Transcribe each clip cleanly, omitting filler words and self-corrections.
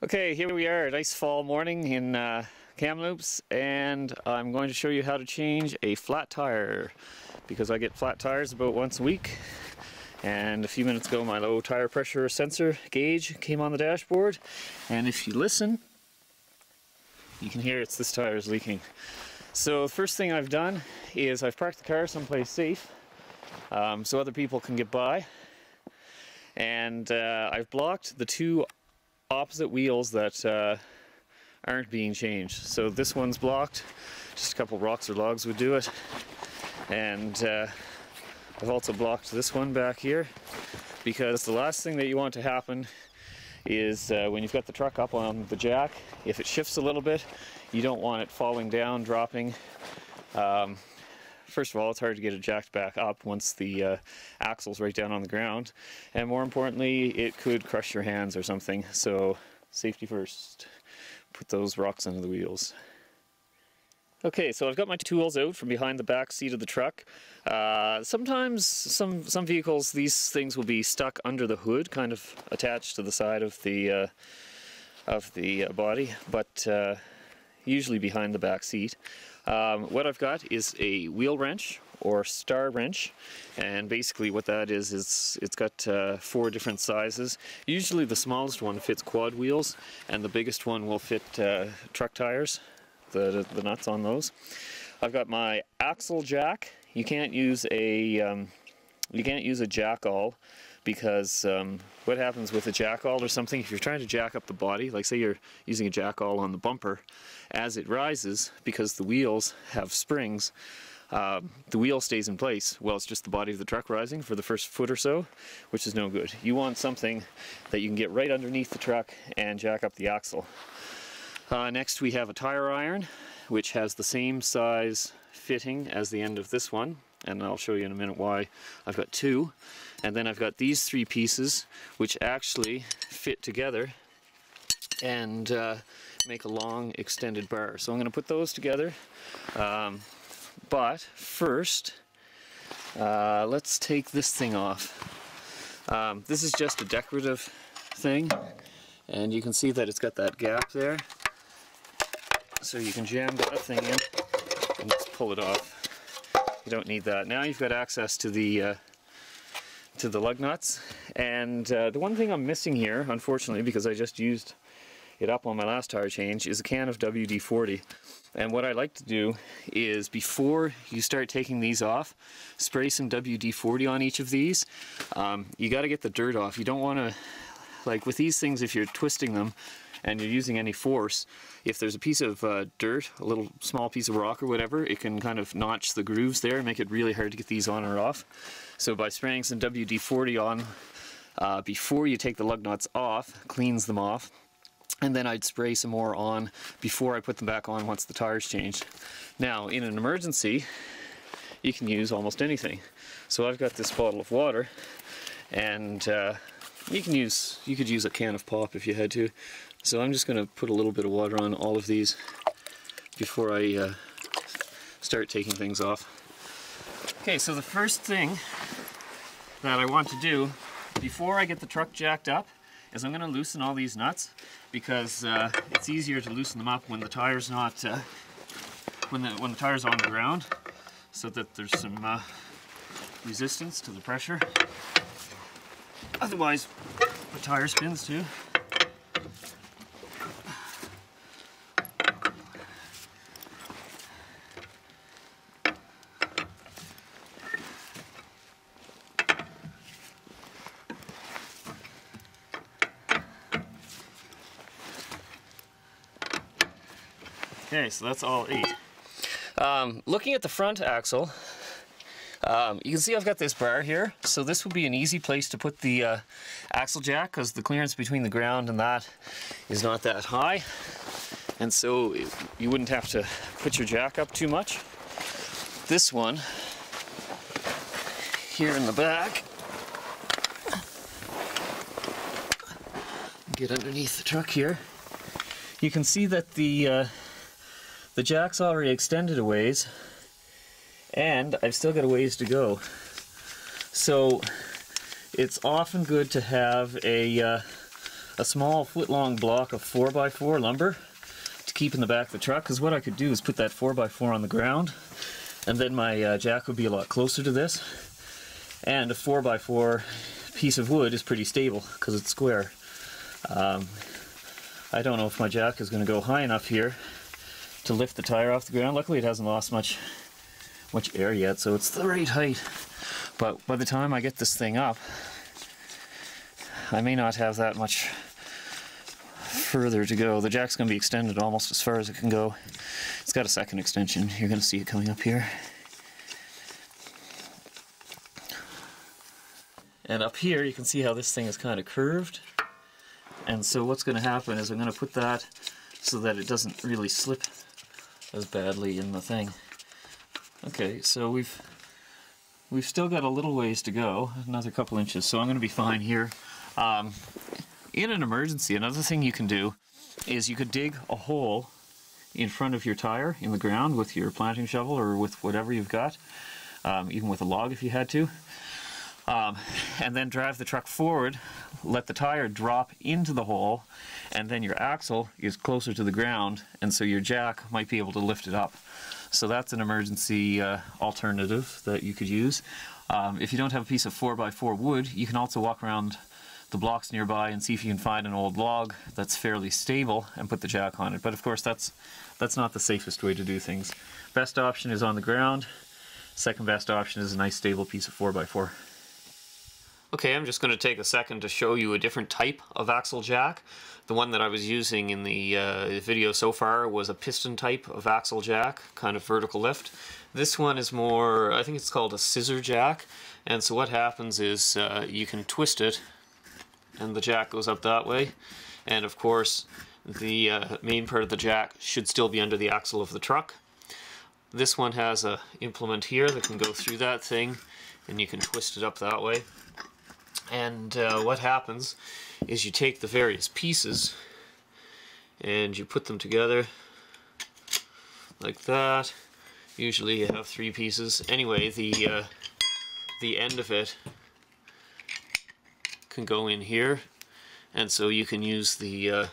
Okay, here we are, a nice fall morning in Kamloops, and I'm going to show you how to change a flat tire, because I get flat tires about once a week. And a few minutes ago my low tire pressure sensor gauge came on the dashboard, and if you listen, you can hear this tire is leaking. So the first thing I've done is I've parked the car someplace safe so other people can get by, and I've blocked the two opposite wheels that aren't being changed. So this one's blocked, just a couple rocks or logs would do it, and I've also blocked this one back here, because the last thing that you want to happen is when you've got the truck up on the jack, if it shifts a little bit, you don't want it falling down, dropping. First of all, it's hard to get it jacked back up once the axle's right down on the ground, and more importantly, it could crush your hands or something. So safety first. Put those rocks under the wheels. Okay, so I've got my tools out from behind the back seat of the truck. Sometimes some vehicles, these things will be stuck under the hood, kind of attached to the side of the body, but usually behind the back seat. What I've got is a wheel wrench or star wrench, and basically what that is it's got 4 different sizes. Usually the smallest one fits quad wheels, and the biggest one will fit truck tires, the nuts on those. I've got my axle jack. You can't use a jack-all, because what happens with a jack-all or something, if you're trying to jack up the body, like say you're using a jack-all on the bumper, as it rises, because the wheels have springs, the wheel stays in place. Well, it's just the body of the truck rising for the first foot or so, which is no good. You want something that you can get right underneath the truck and jack up the axle. Next we have a tire iron, which has the same size fitting as the end of this one, and I'll show you in a minute why. I've got 2, and then I've got these 3 pieces which actually fit together and make a long extended bar. So I'm going to put those together, but first let's take this thing off. This is just a decorative thing, and you can see that it's got that gap there, so you can jam that thing in and just pull it off. You don't need that. Now you've got access to the lug nuts, and the one thing I'm missing here, unfortunately, because I just used it up on my last tire change, is a can of WD-40. And what I like to do is, before you start taking these off, spray some WD-40 on each of these. You got to get the dirt off. You don't want to, like with these things, if you're twisting them and you're using any force, if there's a piece of dirt, a little small piece of rock or whatever, it can kind of notch the grooves there and make it really hard to get these on or off. So by spraying some WD-40 on before you take the lug nuts off, cleans them off, and then I'd spray some more on before I put them back on once the tire's changed. Now, in an emergency, you can use almost anything. So I've got this bottle of water, and you could use a can of pop if you had to. So I'm just going to put a little bit of water on all of these before I start taking things off. Okay, so the first thing that I want to do before I get the truck jacked up is I'm going to loosen all these nuts, because it's easier to loosen them up when the tire's not when the tire's on the ground, so that there's some resistance to the pressure. Otherwise, the tire spins too. Okay, so that's all 8. Looking at the front axle, you can see I've got this bar here, so this would be an easy place to put the axle jack, because the clearance between the ground and that is not that high, and so you wouldn't have to put your jack up too much. This one here in the back, get underneath the truck here, you can see that the jack's already extended a ways, and I've still got a ways to go. So it's often good to have a a small foot-long block of 4x4 lumber to keep in the back of the truck, because what I could do is put that 4x4 on the ground, and then my jack would be a lot closer to this. And a 4x4 piece of wood is pretty stable because it's square. I don't know if my jack is going to go high enough here to lift the tire off the ground. Luckily it hasn't lost much air yet, so it's the right height. But by the time I get this thing up, I may not have that much further to go. The jack's going to be extended almost as far as it can go. It's got a second extension. You're going to see it coming up here. And up here you can see how this thing is kind of curved. And so what's going to happen is I'm going to put that so that it doesn't really slip as badly in the thing. Okay, so we've still got a little ways to go, another couple inches, so I'm going to be fine here. In an emergency, another thing you can do is you could dig a hole in front of your tire in the ground with your planting shovel or with whatever you've got, even with a log if you had to, and then drive the truck forward, let the tire drop into the hole, and then your axle is closer to the ground, and so your jack might be able to lift it up. So that's an emergency alternative that you could use. If you don't have a piece of 4x4 wood, you can also walk around the blocks nearby and see if you can find an old log that's fairly stable and put the jack on it. But of course that's not the safest way to do things. Best option is on the ground. Second best option is a nice stable piece of 4x4. Okay, I'm just going to take a second to show you a different type of axle jack. The one that I was using in the video so far was a piston type of axle jack, kind of vertical lift. This one is more, I think it's called a scissor jack, and so what happens is you can twist it and the jack goes up that way, and of course the main part of the jack should still be under the axle of the truck. This one has a implement here that can go through that thing and you can twist it up that way. And what happens is you take the various pieces and you put them together like that. Usually you have 3 pieces. Anyway, the end of it can go in here, and so you can use the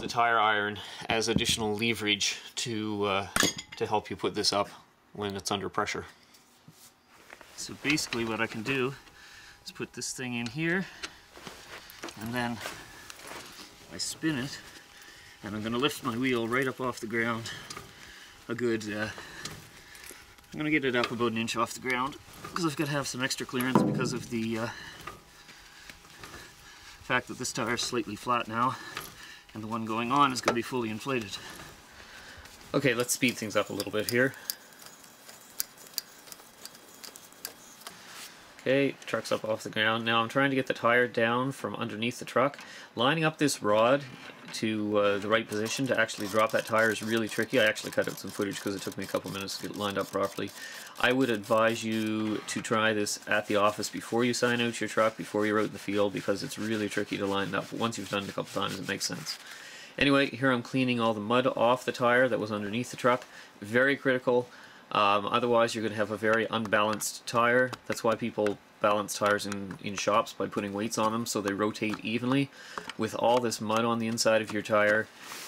tire iron as additional leverage to help you put this up when it's under pressure. So basically what I can do is put this thing in here, and then I spin it, and I'm going to lift my wheel right up off the ground a good, I'm going to get it up about an inch off the ground, because I've got to have some extra clearance because of the fact that this tire is slightly flat now, and the one going on is going to be fully inflated. Okay, let's speed things up a little bit here. Okay, the truck's up off the ground. Now I'm trying to get the tire down from underneath the truck. Lining up this rod to the right position to actually drop that tire is really tricky. I actually cut out some footage because it took me a couple minutes to get it lined up properly. I would advise you to try this at the office before you sign out your truck, before you're out in the field, because it's really tricky to line it up. But once you've done it a couple times, it makes sense. Anyway, here I'm cleaning all the mud off the tire that was underneath the truck. Very critical. Otherwise you're going to have a very unbalanced tire. That's why people balance tires in shops, by putting weights on them so they rotate evenly. With all this mud on the inside of your tire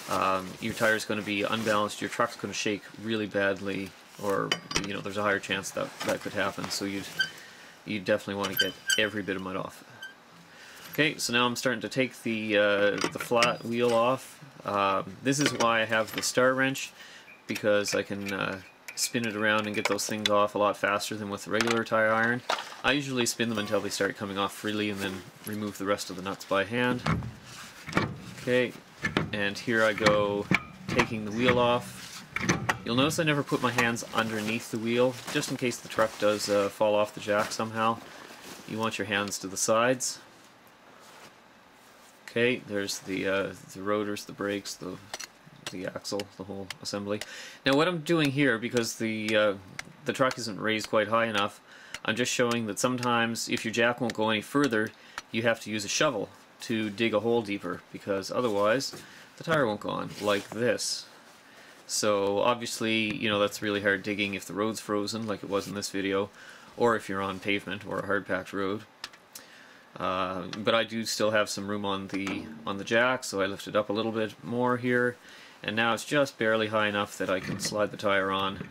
is going to be unbalanced. Your truck's going to shake really badly, or there's a higher chance that that could happen. So you definitely want to get every bit of mud off. Okay, so now I'm starting to take the flat wheel off. This is why I have the star wrench, because I can spin it around and get those things off a lot faster than with the regular tire iron. I usually spin them until they start coming off freely and then remove the rest of the nuts by hand. Okay, and here I go taking the wheel off. You'll notice I never put my hands underneath the wheel, just in case the truck does fall off the jack somehow. You want your hands to the sides. Okay, there's the rotors, the brakes, the axle, the whole assembly. Now what I'm doing here, because the truck isn't raised quite high enough, I'm just showing that sometimes if your jack won't go any further, you have to use a shovel to dig a hole deeper, because otherwise the tire won't go on, like this. So obviously, that's really hard digging if the road's frozen, like it was in this video, or if you're on pavement or a hard-packed road. But I do still have some room on the jack, so I lift it up a little bit more here, and now it's just barely high enough that I can slide the tire on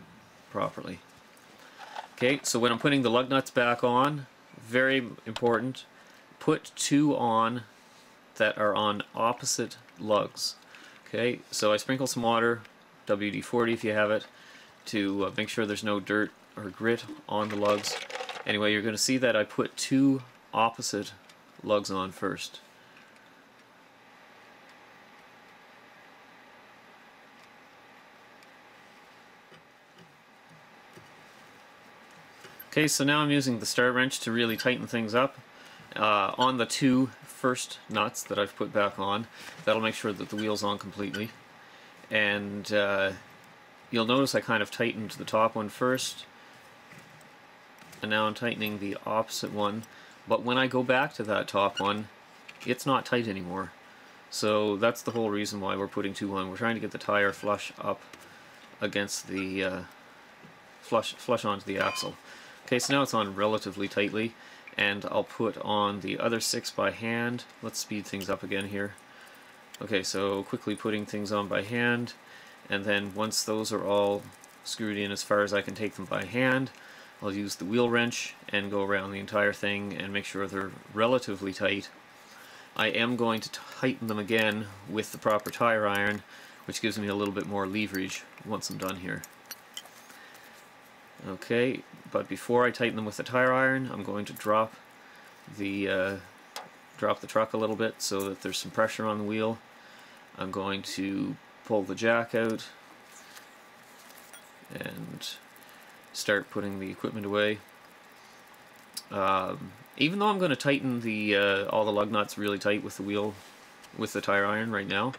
properly. Okay, so when I'm putting the lug nuts back on, very important, put two on that are on opposite lugs. Okay, so I sprinkle some water, WD-40 if you have it, to make sure there's no dirt or grit on the lugs. Anyway, you're going to see that I put two opposite lugs on first. Okay, so now I'm using the start wrench to really tighten things up on the two first nuts that I've put back on. That'll make sure that the wheel's on completely. And you'll notice I kind of tightened the top one first, and now I'm tightening the opposite one. But when I go back to that top one, it's not tight anymore. So that's the whole reason why we're putting two on. We're trying to get the tire flush up against the flush onto the axle. Okay, so now it's on relatively tightly, and I'll put on the other 6 by hand. Let's speed things up again here. Okay, so quickly putting things on by hand, and then once those are all screwed in as far as I can take them by hand, I'll use the wheel wrench and go around the entire thing and make sure they're relatively tight. I am going to tighten them again with the proper tire iron, which gives me a little bit more leverage once I'm done here. Okay, but before I tighten them with the tire iron, I'm going to drop the truck a little bit so that there's some pressure on the wheel. I'm going to pull the jack out and start putting the equipment away. Even though I'm going to tighten all the lug nuts really tight with the wheel, with the tire iron right now,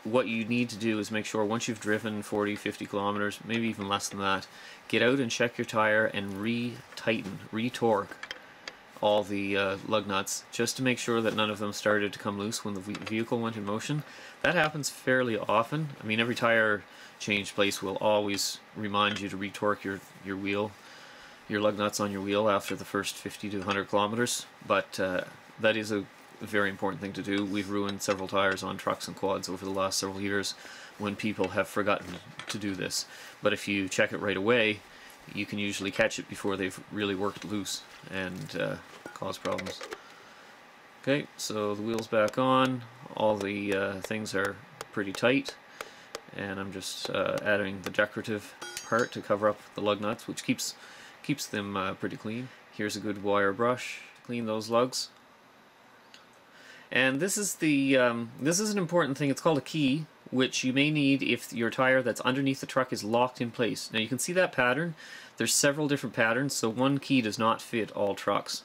what you need to do is make sure once you've driven 40, 50 kilometers, maybe even less than that, get out and check your tire and re-tighten, re-torque all the lug nuts, just to make sure that none of them started to come loose when the vehicle went in motion. That happens fairly often. I mean, every tire change place will always remind you to re-torque your wheel, your lug nuts on your wheel after the first 50 to 100 kilometers, but that is a very important thing to do. We've ruined several tires on trucks and quads over the last several years when people have forgotten to do this. But if you check it right away, you can usually catch it before they've really worked loose and cause problems. Okay, so the wheel's back on, all the things are pretty tight, and I'm just adding the decorative part to cover up the lug nuts, which keeps them pretty clean. Here's a good wire brush, clean those lugs. And this is an important thing. It's called a key, which you may need if your tire that's underneath the truck is locked in place. Now you can see that pattern. There's several different patterns, so one key does not fit all trucks.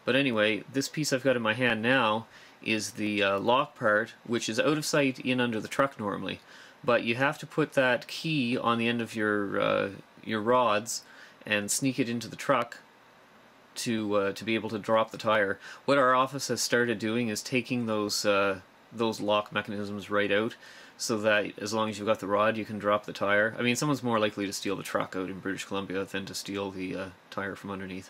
But anyway, this piece I've got in my hand now is the lock part, which is out of sight in under the truck normally. But you have to put that key on the end of your rods and sneak it into the truck to be able to drop the tire. What our office has started doing is taking those lock mechanisms right out, so that as long as you've got the rod, you can drop the tire. I mean, someone's more likely to steal the truck out in British Columbia than to steal the tire from underneath.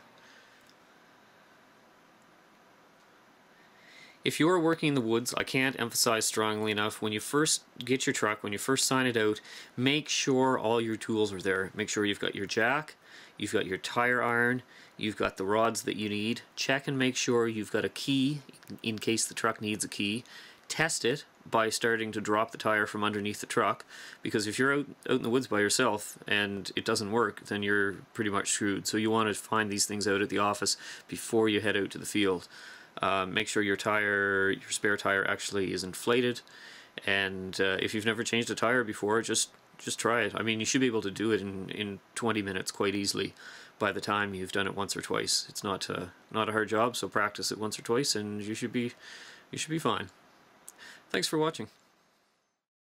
If you're working in the woods, I can't emphasize strongly enough, when you first get your truck, when you first sign it out, make sure all your tools are there. Make sure you've got your jack, you've got your tire iron, you've got the rods that you need. Check and make sure you've got a key in case the truck needs a key. Test it by starting to drop the tire from underneath the truck, because if you're out in the woods by yourself and it doesn't work, then you're pretty much screwed. So you want to find these things out at the office before you head out to the field. Make sure your spare tire actually is inflated, and if you've never changed a tire before, just try it. I mean, you should be able to do it in 20 minutes quite easily by the time you've done it once or twice. It's not a hard job, so practice it once or twice and you should be fine. Thanks for watching.